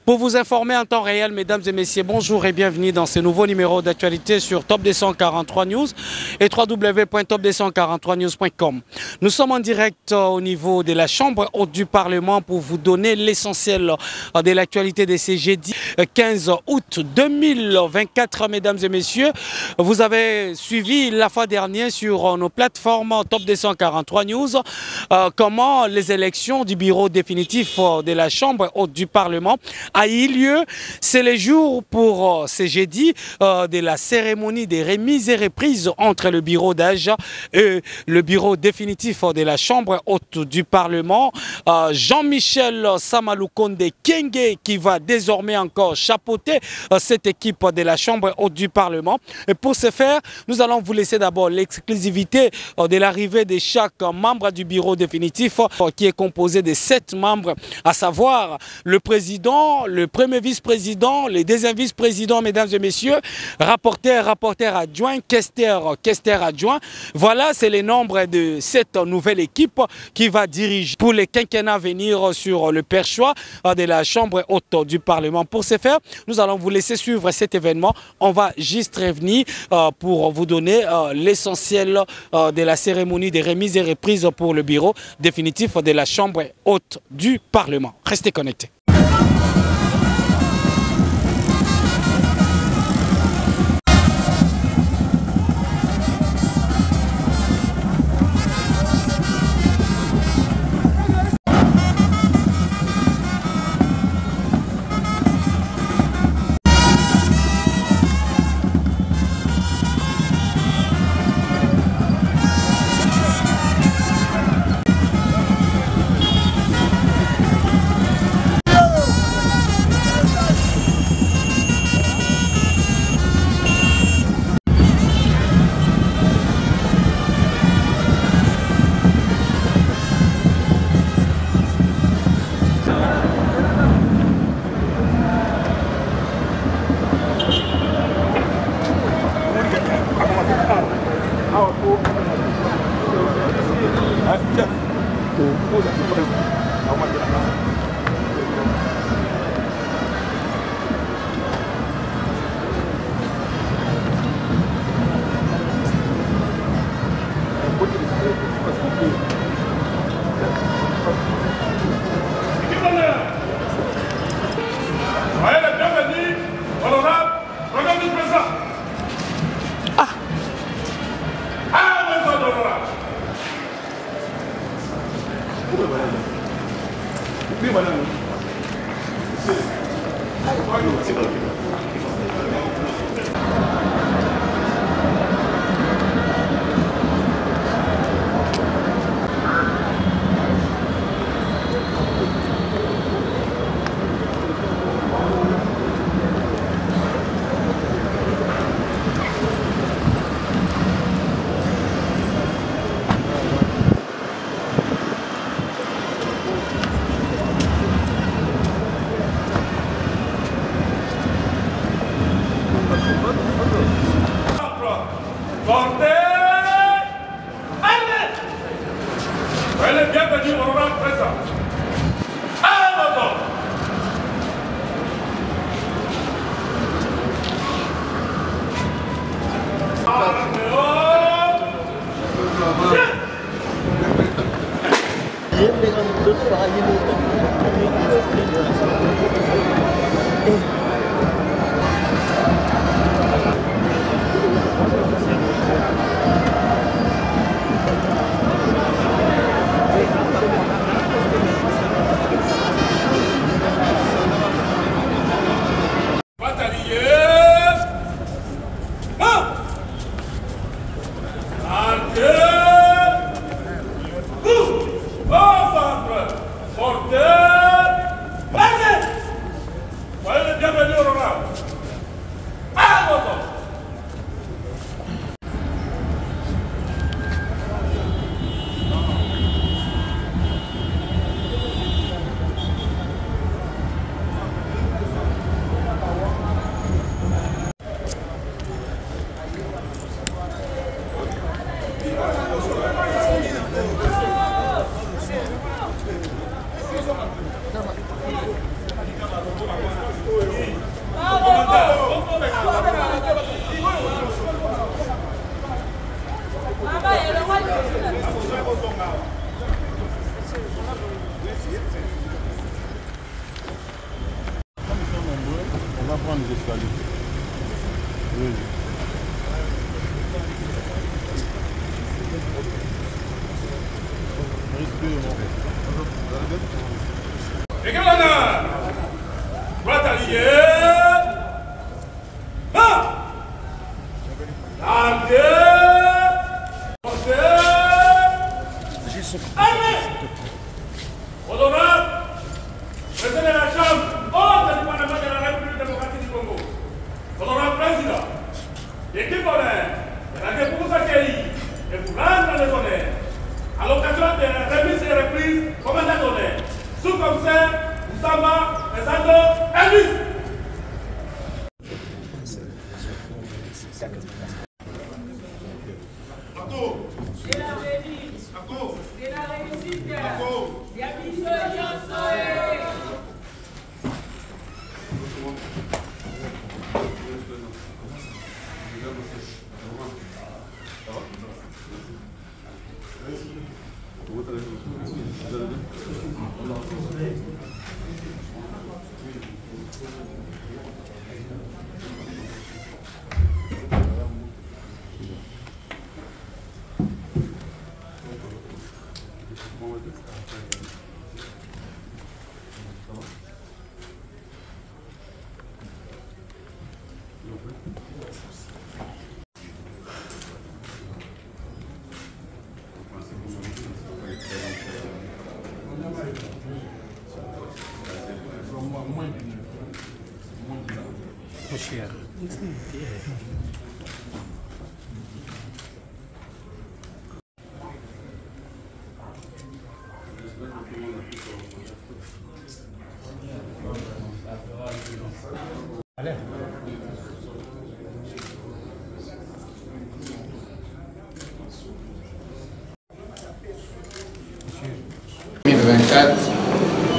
Pour vous informer en temps réel, mesdames et messieurs, bonjour et bienvenue dans ce nouveau numéro d'actualité sur Top 243 News et www.top243news.com. Nous sommes en direct au niveau de la Chambre haute du Parlement pour vous donner l'essentiel de l'actualité de ce jeudi 15 août 2024, mesdames et messieurs. Vous avez suivi la fois dernière sur nos plateformes Top 243 News comment les élections du bureau définitif de la Chambre haute du Parlement a eu lieu. C'est le jour pour ce jeudi de la cérémonie des remises et reprises entre le bureau d'âge et le bureau définitif de la Chambre haute du Parlement. Jean-Michel Samaloukonde Kenge qui va désormais encore chapeauter cette équipe de la Chambre haute du Parlement. Et pour ce faire, nous allons vous laisser d'abord l'exclusivité de l'arrivée de chaque membre du bureau définitif qui est composé de 7 membres, à savoir le président, le premier vice-président, les deuxièmes vice-présidents, mesdames et messieurs, rapporteur adjoint, questeur adjoint. Voilà, c'est le nombre de cette nouvelle équipe qui va diriger pour les quinquennats à venir sur le perchoir de la Chambre haute du Parlement. Pour ce faire, nous allons vous laisser suivre cet événement. On va juste revenir pour vous donner l'essentiel de la cérémonie des remises et reprises pour le bureau définitif de la Chambre haute du Parlement. Restez connectés. prendre les escaliers. Oui. Regarde, droite alliée. Honorable, président de la Chambre, hors du Parlement de la République démocratique du Congo. Honorable président, l'équipe honnête est là pour vous accueillir et vous rendre les honneurs. À l'occasion des remises et reprises, commandant d'honneur, sous-commissaire Oussama Ezando Elvis.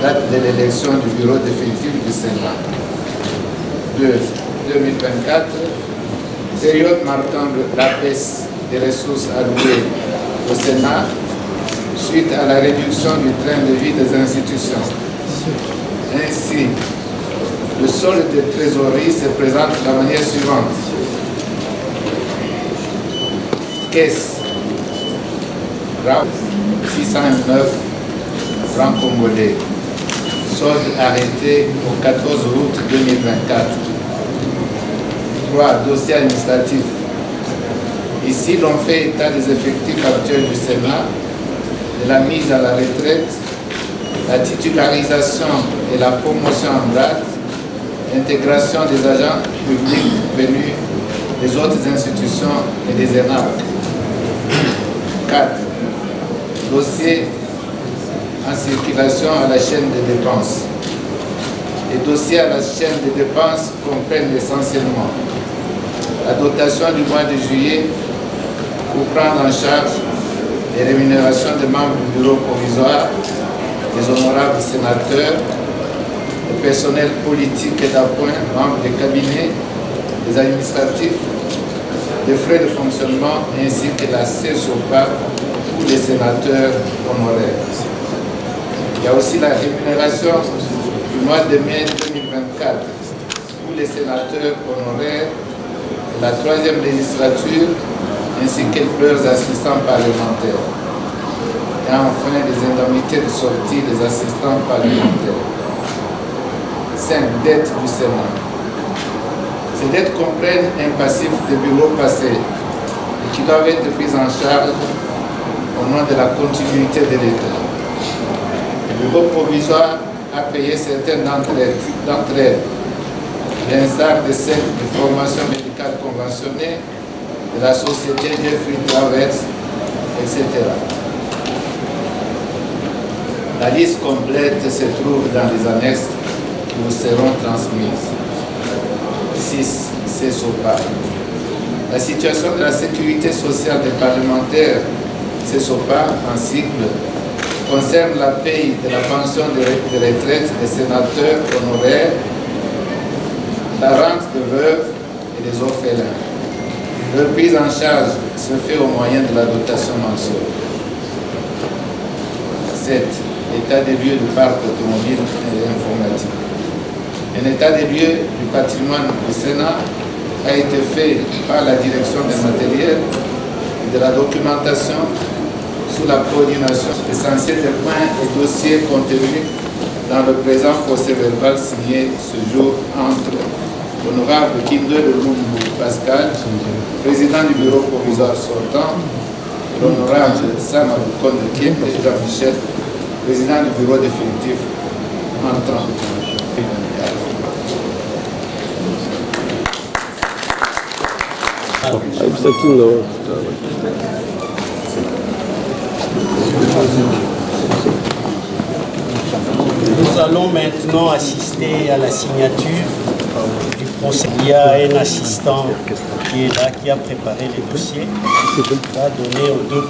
Date de l'élection du bureau définitif du Sénat. 2024, période marquant la baisse des ressources allouées au Sénat suite à la réduction du train de vie des institutions. Ainsi, le solde de trésorerie se présente de la manière suivante. Caisse 609 francs congolais. Solde arrêté au 14 août 2024. 3. Dossier administratif. Ici, l'on fait état des effectifs actuels du Sénat, de la mise à la retraite, la titularisation et la promotion en grade, l'intégration des agents publics venus des autres institutions et des ENAP. 4. Dossier en circulation à la chaîne des dépenses. Les dossiers à la chaîne des dépenses comprennent essentiellement la dotation du mois de juillet pour prendre en charge les rémunérations des membres du bureau provisoire, des honorables sénateurs, le personnel politique et d'appoint, membres des cabinets, des administratifs, des frais de fonctionnement ainsi que la CESOPA pour les sénateurs honoraires. Il y a aussi la rémunération du mois de mai 2024 pour les sénateurs honoraires de la 3e législature ainsi que leurs assistants parlementaires. Et enfin, les indemnités de sortie des assistants parlementaires. 5. Dettes du Sénat. Ces dettes comprennent un passif de bureau passé et qui doivent être prises en charge au nom de la continuité de l'État. Le bureau provisoire a payé certaines d'entre elles, l'instar de celles de formation médicale conventionnée, de la société Jeffrey Travers, etc. La liste complète se trouve dans les annexes qui vous seront transmises. 6. CESOPA. La situation de la sécurité sociale des parlementaires, CESOPA en cycle, concerne la paye de la pension de retraite des sénateurs honoraires, la rente de veuves et des orphelins. Leur prise en charge se fait au moyen de la dotation mensuelle. 7. État des lieux du parc automobile et informatique. Un état des lieux du patrimoine du Sénat a été fait par la direction des matériels et de la documentation sous la coordination essentielle des points et dossiers contenus dans le présent procès-verbal signé ce jour entre l'honorable Kindwe Lumumbu Pascal, président du bureau provisoire sortant, et l'honorable Sam Abukonde Kim, président Michel, président du bureau définitif entrant. Nous allons maintenant assister à la signature du procès. Il y a un assistant qui est là, qui a préparé les dossiers, qui va donner aux deux.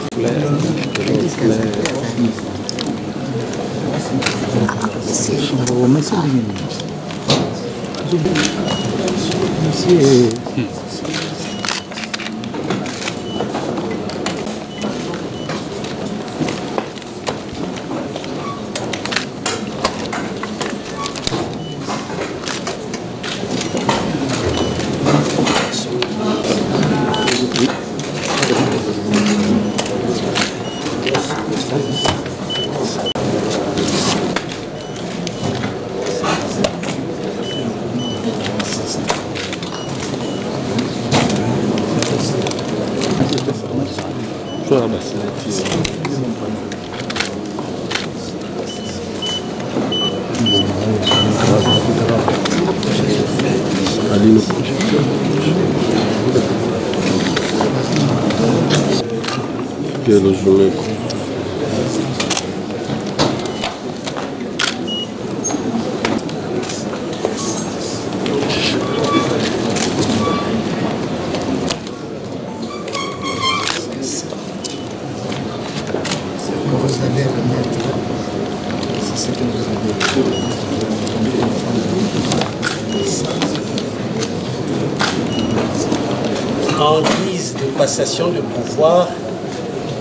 En guise de passation de pouvoir,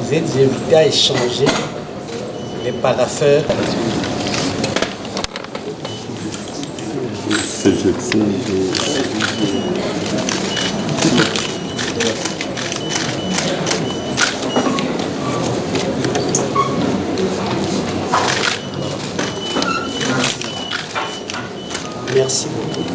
vous êtes invités à échanger les parapheurs. Merci beaucoup.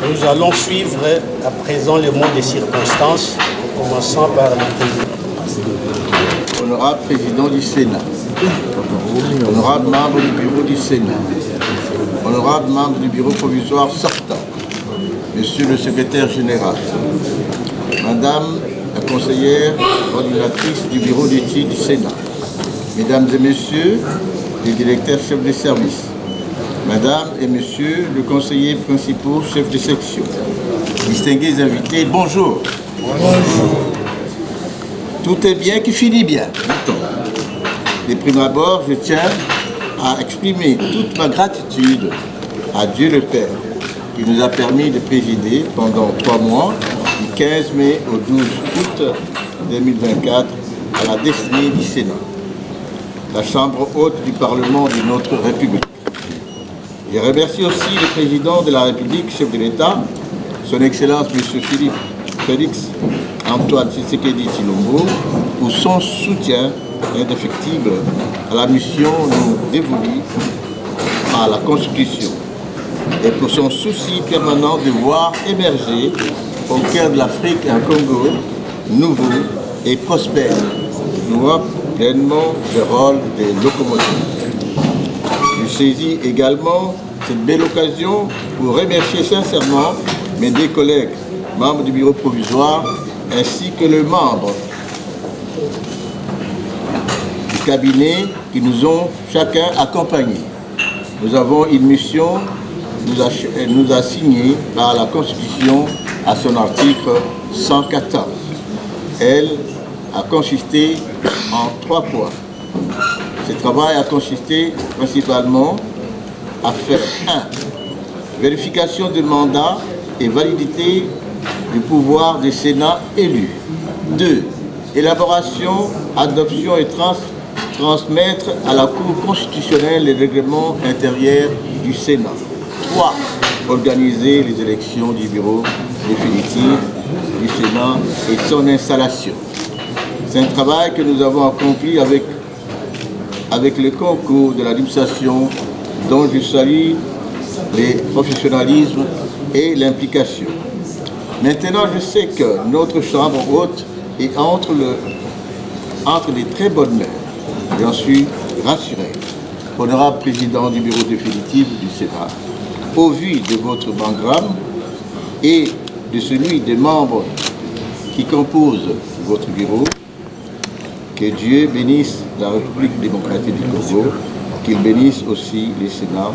Nous allons suivre à présent les mots des circonstances, en commençant par le président. Honorable président du Sénat, honorable membre du bureau du Sénat, honorable membre du bureau provisoire sortant, monsieur le secrétaire général, madame la conseillère coordinatrice du bureau d'études du Sénat, mesdames et messieurs les directeurs chefs de service, madame et monsieur le conseiller principal chef de section, distingués invités, bonjour. Bonjour. Tout est bien qui finit bien. De prime abord, je tiens à exprimer toute ma gratitude à Dieu le Père qui nous a permis de présider pendant 3 mois, du 15 mai au 12 août 2024, à la destinée du Sénat, la chambre haute du Parlement de notre République. Je remercie aussi le président de la République, chef de l'État, son Excellence M. Félix Antoine Tshisekedi Tshilombo, pour son soutien indéfectible à la mission nous dévolue par la Constitution et pour son souci permanent de voir émerger au cœur de l'Afrique un Congo nouveau et prospère, jouant pleinement le rôle des locomotives. Je saisis également cette belle occasion pour remercier sincèrement mes 2 collègues, membres du bureau provisoire, ainsi que les membres du cabinet qui nous ont chacun accompagnés. Nous avons une mission nous assignée par la Constitution à son article 114. Elle a consisté en 3 points. Ce travail a consisté principalement à faire 1. Vérification du mandat et validité du pouvoir des Sénats élus. 2. Élaboration, adoption et transmettre à la Cour constitutionnelle les règlements intérieurs du Sénat. 3. Organiser les élections du bureau définitif du Sénat et son installation. C'est un travail que nous avons accompli avec le concours de l'administration dont je salue le professionnalisme et l'implication. Maintenant, je sais que notre Chambre haute est entre les très bonnes mains. J'en suis rassuré. Honorable Président du Bureau définitif du Sénat, au vu de votre programme et de celui des membres qui composent votre bureau, que Dieu bénisse la République démocratique du Congo, qu'il bénisse aussi les Sénats.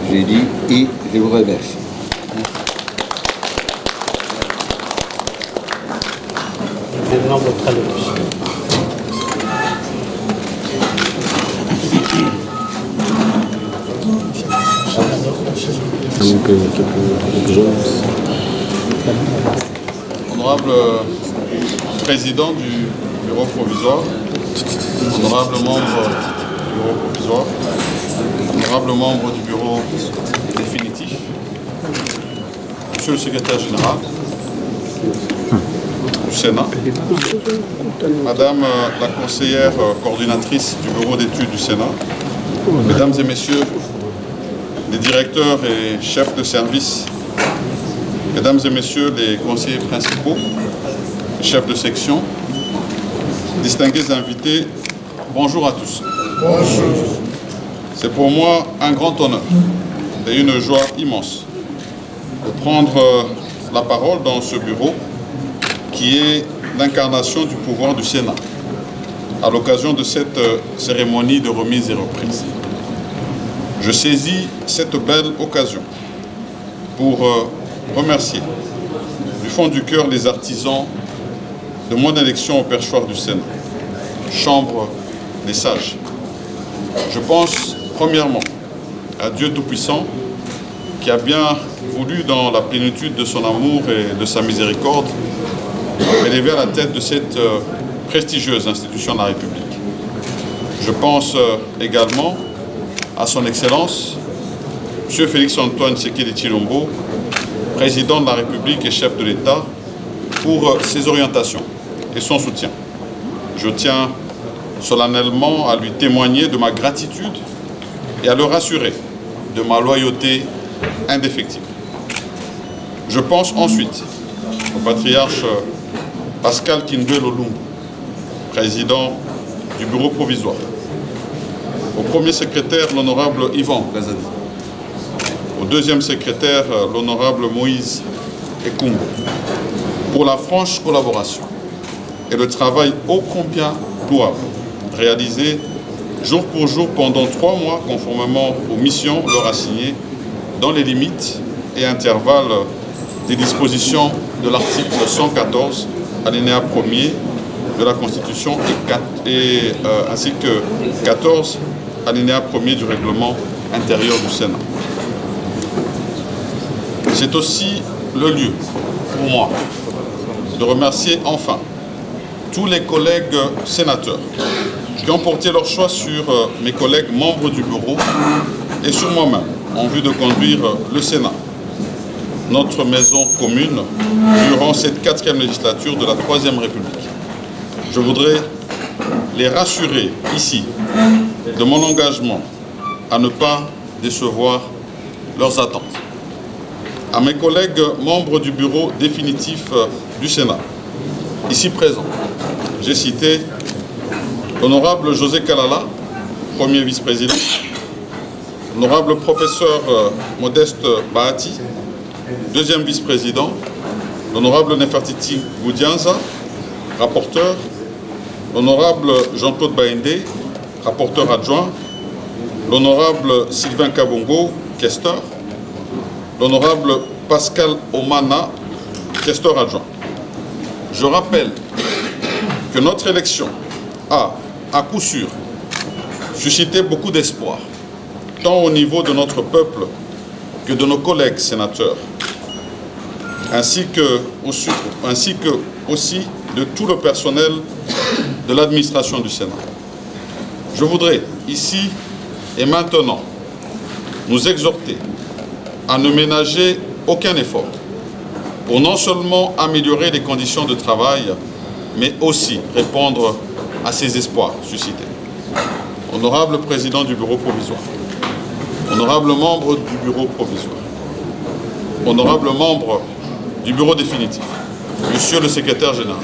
J'ai dit et je vous remercie. Votre allocution. Honorable Président du Bureau provisoire, honorable membre du Bureau provisoire, honorable membre du Bureau définitif, Monsieur le Secrétaire général du Sénat, Madame la conseillère coordinatrice du Bureau d'études du Sénat, Mesdames et Messieurs les directeurs et chefs de service, Mesdames et Messieurs les conseillers principaux, les chefs de section, distingués invités, bonjour à tous. Bonjour. C'est pour moi un grand honneur et une joie immense de prendre la parole dans ce bureau qui est l'incarnation du pouvoir du Sénat à l'occasion de cette cérémonie de remise et reprise. Je saisis cette belle occasion pour remercier du fond du cœur les artisans de mon élection au perchoir du Sénat, Chambre des sages. Je pense premièrement à Dieu Tout-Puissant qui a bien voulu, dans la plénitude de son amour et de sa miséricorde, m'élever à la tête de cette prestigieuse institution de la République. Je pense également à son Excellence, M. Félix-Antoine Tshisekedi Tshilombo, président de la République et chef de l'État, pour ses orientations et son soutien. Je tiens solennellement à lui témoigner de ma gratitude et à le rassurer de ma loyauté indéfectible. Je pense ensuite au patriarche Pascal Kindwelo Lumbu, président du bureau provisoire, au premier secrétaire, l'honorable Yvan Gazadi, au deuxième secrétaire, l'honorable Moïse Ekungo, pour la franche collaboration et le travail ô combien louable réalisé jour pour jour pendant 3 mois conformément aux missions leur assignées dans les limites et intervalles des dispositions de l'article 114 alinéa 1er de la Constitution ainsi que 14 alinéa 1er du règlement intérieur du Sénat. C'est aussi le lieu pour moi de remercier enfin tous les collègues sénateurs qui ont porté leur choix sur mes collègues membres du bureau et sur moi-même en vue de conduire le Sénat, notre maison commune, durant cette 4e législature de la 3e République. Je voudrais les rassurer ici de mon engagement à ne pas décevoir leurs attentes. À mes collègues membres du bureau définitif du Sénat, ici présents, j'ai cité l'honorable José Kalala, premier vice-président, l'honorable professeur Modeste Bahati, deuxième vice-président, l'honorable Nefertiti Goudianza, rapporteur, l'honorable Jean-Claude Baïndé, rapporteur adjoint, l'honorable Sylvain Kabongo, questeur, l'honorable Pascal Omana, questeur adjoint. Je rappelle que notre élection a, à coup sûr, suscité beaucoup d'espoir, tant au niveau de notre peuple que de nos collègues sénateurs, ainsi que aussi de tout le personnel de l'administration du Sénat. Je voudrais, ici et maintenant, nous exhorter à ne ménager aucun effort pour non seulement améliorer les conditions de travail, mais aussi répondre à ces espoirs suscités. Honorable Président du Bureau provisoire, honorables membres du Bureau provisoire, honorables membres du Bureau définitif, Monsieur le Secrétaire général,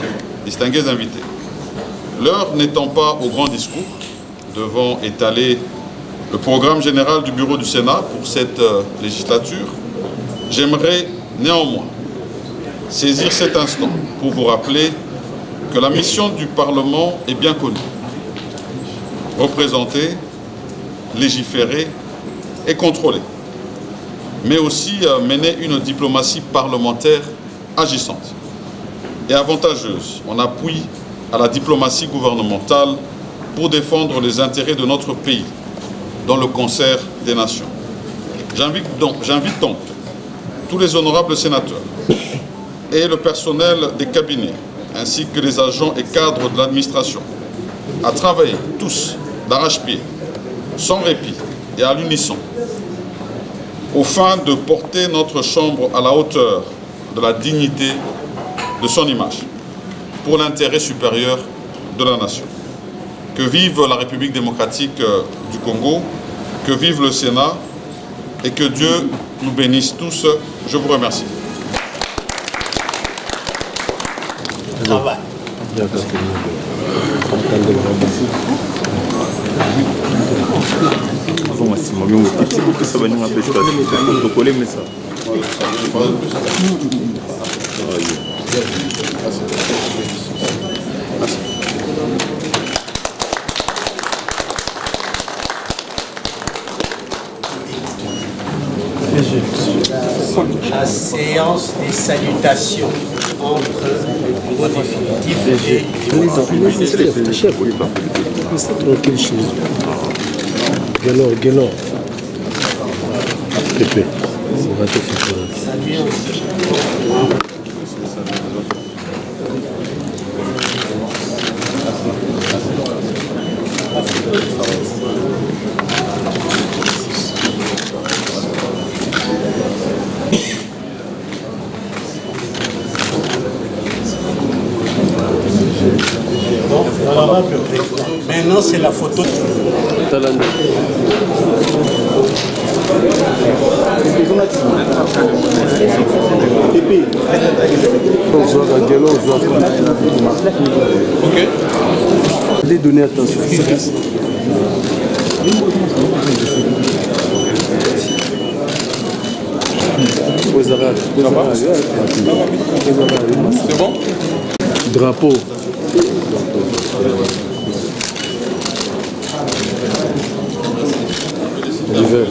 distingués invités, l'heure n'étant pas au grand discours, devant étaler le programme général du Bureau du Sénat pour cette législature, j'aimerais néanmoins saisir cet instant pour vous rappeler que la mission du Parlement est bien connue. Représenter, légiférer et contrôler, mais aussi mener une diplomatie parlementaire agissante et avantageuse en appui à la diplomatie gouvernementale pour défendre les intérêts de notre pays dans le concert des nations. J'invite donc tous les honorables sénateurs et le personnel des cabinets, ainsi que les agents et cadres de l'administration, à travailler tous d'arrache-pied, sans répit et à l'unisson, au fin de porter notre Chambre à la hauteur de la dignité de son image, pour l'intérêt supérieur de la nation. Que vive la République démocratique du Congo, que vive le Sénat, et que Dieu nous bénisse tous. Je vous remercie. La séance des salutations entre le bureau définitif et le bureau Maintenant, c'est la photo. Ok. Les données, attention. C'est bon? Drapeau. Divers.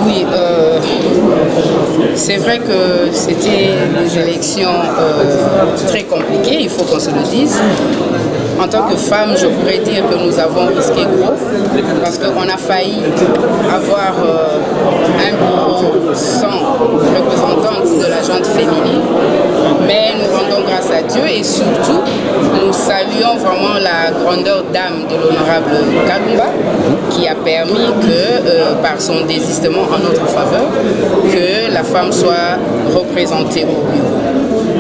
Oui, c'est vrai que c'était des élections très compliquées, il faut qu'on se le dise. En tant que femme, je pourrais dire que nous avons risqué gros parce qu'on a failli avoir un bureau sans représentante de la gente féminine. Mais nous rendons grâce à Dieu et surtout, nous saluons vraiment la grandeur d'âme de l'honorable Kalumba qui a permis que, par son désistement en notre faveur, que la femme soit représentée au bureau.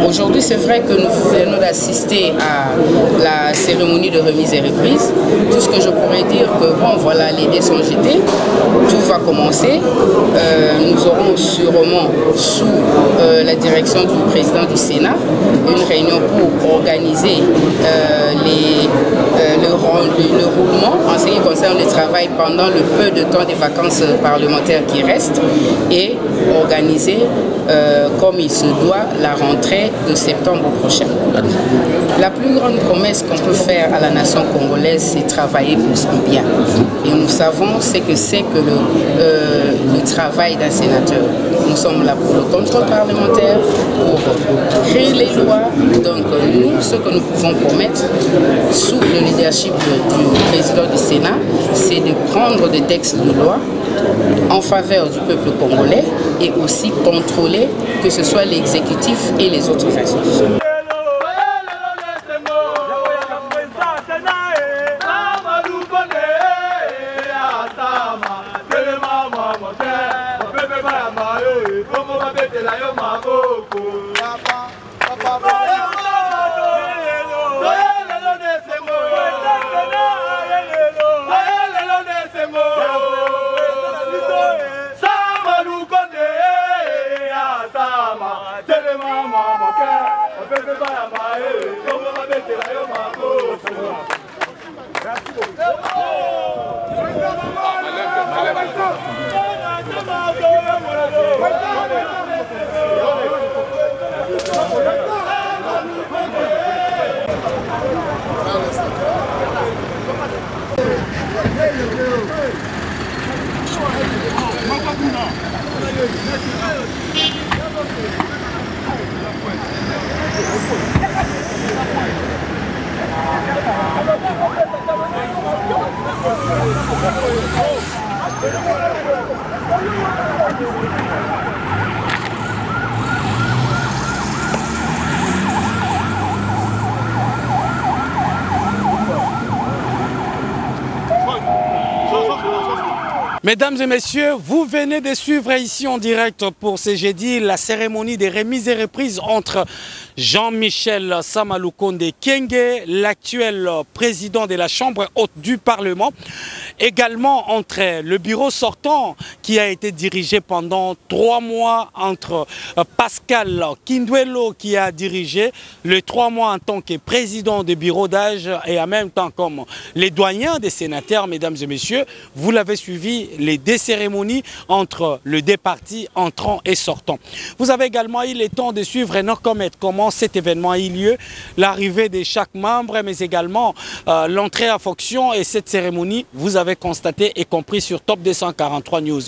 Aujourd'hui, c'est vrai que nous venons d'assister à la cérémonie de remise et reprise. Tout ce que je pourrais dire que, bon, voilà, les dés sont jetés, tout va commencer. Nous aurons sûrement, sous la direction du président du Sénat, une réunion pour organiser le roulement également en ce qui concerne le travail pendant le peu de temps des vacances parlementaires qui restent et organiser comme il se doit la rentrée de septembre prochain. La plus grande promesse qu'on peut faire à la nation congolaise, c'est travailler pour son bien. Et nous savons ce que c'est que le travail d'un sénateur. Nous sommes là pour le contrôle parlementaire, pour créer les lois. Donc nous, ce que nous pouvons promettre sous le leadership du président du Sénat, c'est de prendre des textes de loi en faveur du peuple congolais et aussi contrôler que ce soit l'exécutif et les autres institutions. Mesdames et messieurs, vous venez de suivre ici en direct pour ce jeudi la cérémonie des remises et reprises entre Jean-Michel Samalukonde Kyenge, l'actuel président de la Chambre haute du Parlement, également entre le bureau sortant qui a été dirigé pendant 3 mois entre Pascal Kindwelo qui a dirigé les 3 mois en tant que président du bureau d'âge et en même temps comme les doyens des sénateurs, mesdames et messieurs, vous l'avez suivi les 2 cérémonies entre les 2 partis entrants et sortants. Vous avez également eu le temps de suivre comment cet événement a eu lieu, l'arrivée de chaque membre, mais également l'entrée en fonction et cette cérémonie, vous avez constaté et compris sur Top 243 News.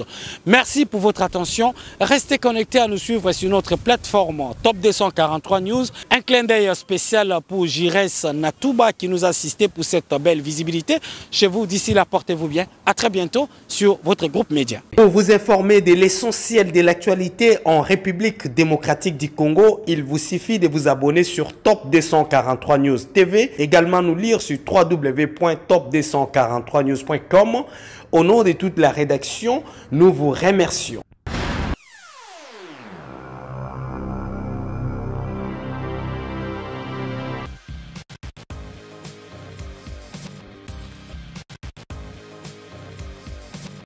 Merci pour votre attention. Restez connectés à nous suivre sur notre plateforme Top 243 News. Un clin d'œil spécial pour Jires Natouba qui nous a assisté pour cette belle visibilité. Chez vous, d'ici là, portez-vous bien. À très bientôt sur votre groupe média. Pour vous informer de l'essentiel de l'actualité en République démocratique du Congo, il vous suffit de vous abonner sur Top 243 News TV. Également nous lire sur www.top243news.com. Au nom de toute la rédaction, nous vous remercions.